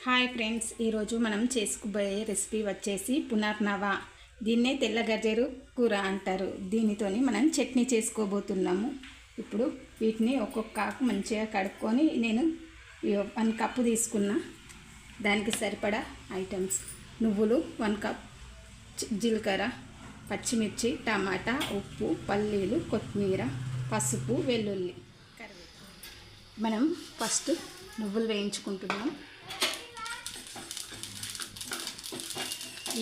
Hi friends, ఈరోజు మనం చేసుకోబోయే రెసిపీ వచ్చేసి పునర్నవ. దీన్నే తెల్లగజ్జెరు కూర అంటారు. దీనితోని మనం చట్నీ చేసుకోబోతున్నాము. ఇప్పుడు వీటిని ఒక్కొక్క ఆకు మంచిగా కడుక్కొని నేను 1 కప్పు తీసుకున్నా. దానికి సరిపడా ఐటమ్స్: నువ్వులు 1 కప్, జీలకర్ర, పచ్చిమిర్చి, టమాటా, ఉప్పు, పల్లీలు, కొత్తిమీర, పసుపు, వెల్లుల్లి, కరివేపాకు. మనం ఫస్ట్ నువ్వులు వేయించుకుంటున్నాం.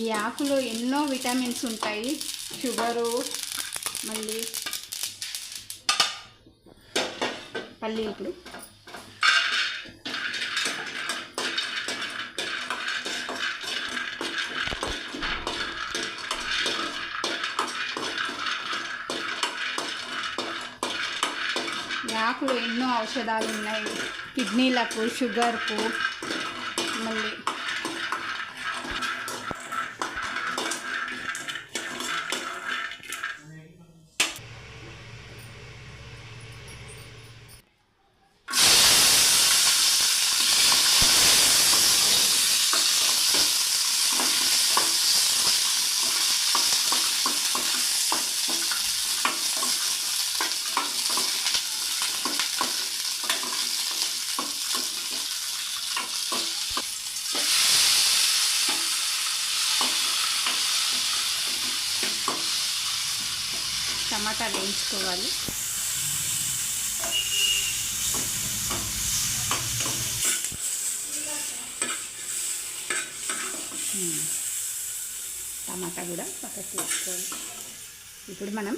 ఈ ఆకులో ఎన్నో విటమిన్స్ ఉంటాయి. షుగరు, మళ్ళీ పల్లీలు. ఈ ఆకులో ఎన్నో ఔషధాలు ఉన్నాయి. కిడ్నీలకు, షుగర్కు, మళ్ళీ టమాటా వేయించుకోవాలి. టమాటా కూడా పక్కకు వేసుకోవాలి. ఇప్పుడు మనం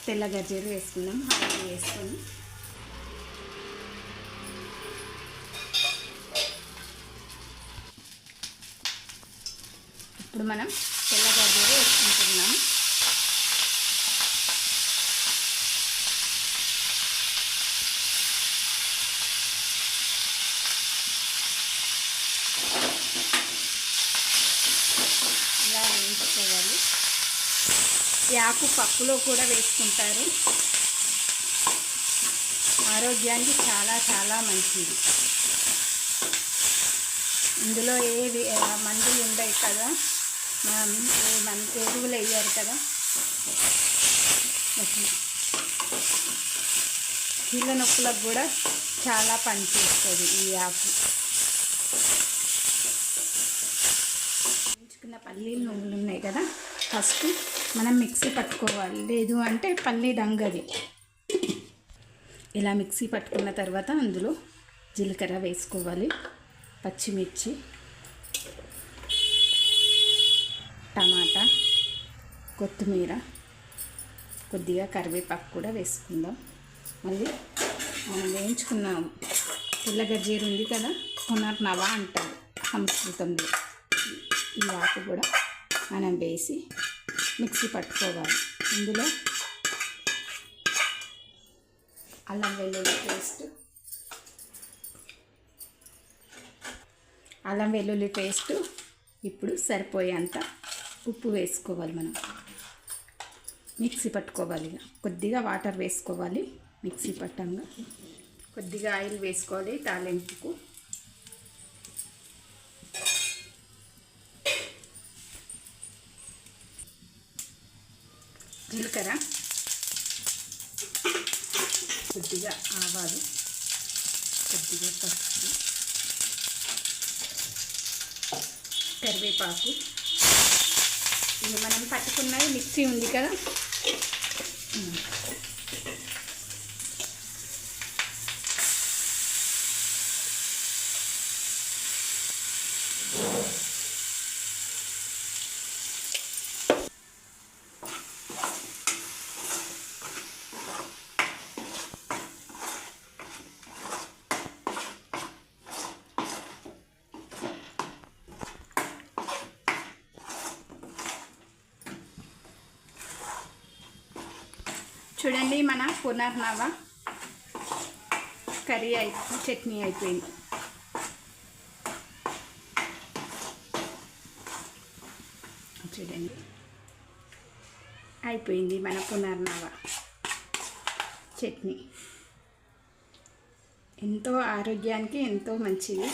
తెల్లగజ్జెరు వేసుకుందాం. ఆయిల్ వేసుకొని ఇప్పుడు మనం తెల్లగజ్జెరు వేసుకుంటున్నాము. ఇలా వేయించుకోవాలి. ఈ ఆకు పప్పులో కూడా వేసుకుంటారు. ఆరోగ్యానికి చాలా చాలా మంచిది. ఇందులో ఏ మందులు ఉండవు కదా, ఎరువులు వేయరు కదా. కీళ్ళ నొప్పులకు కూడా చాలా పనిచేస్తుంది ఈ ఆకు. వేయించుకున్న పల్లీలు, నువ్వులు ఉన్నాయి కదా, ఫస్ట్ మనం మిక్సీ పట్టుకోవాలి. లేదు అంటే పల్లీ దంగది. ఇలా మిక్సీ పట్టుకున్న తర్వాత అందులో జీలకర్ర వేసుకోవాలి, పచ్చిమిర్చి, టమాటా, కొత్తిమీర, కొద్దిగా కరివేపాకు కూడా వేసుకుందాం. మళ్ళీ మనం వేయించుకున్న తెల్లగజ్జెరు ఉంది కదా, పునర్నవ అంటారు సంస్కృతంలో. ఈ ఆకు కూడా మనం వేసి మిక్సీ పట్టుకోవాలి. ఇందులో అల్లం వెల్లుల్లి పేస్ట్, ఇప్పుడు సరిపోయేంత ఉప్పు వేసుకోవాలి. మనం మిక్సీ పట్టుకోవాలి. కొద్దిగా వాటర్ వేసుకోవాలి. మిక్సీ పట్టంగా కొద్దిగా ఆయిల్ వేసుకోవాలి తాలింపుకు. జీలకర్ర, కొద్దిగా ఆవాలు, కొద్దిగా పసుపు, కరివేపాకు. ఇది మనం పట్టుకున్నది మిక్సీ ఉంది కదా, చూడండి మన పునర్నవ కర్రీ చట్నీ అయిపోయింది. చూడండి అయిపోయింది మన పునర్నవ చట్నీ. ఎంతో ఆరోగ్యానికి ఎంతో మంచిది.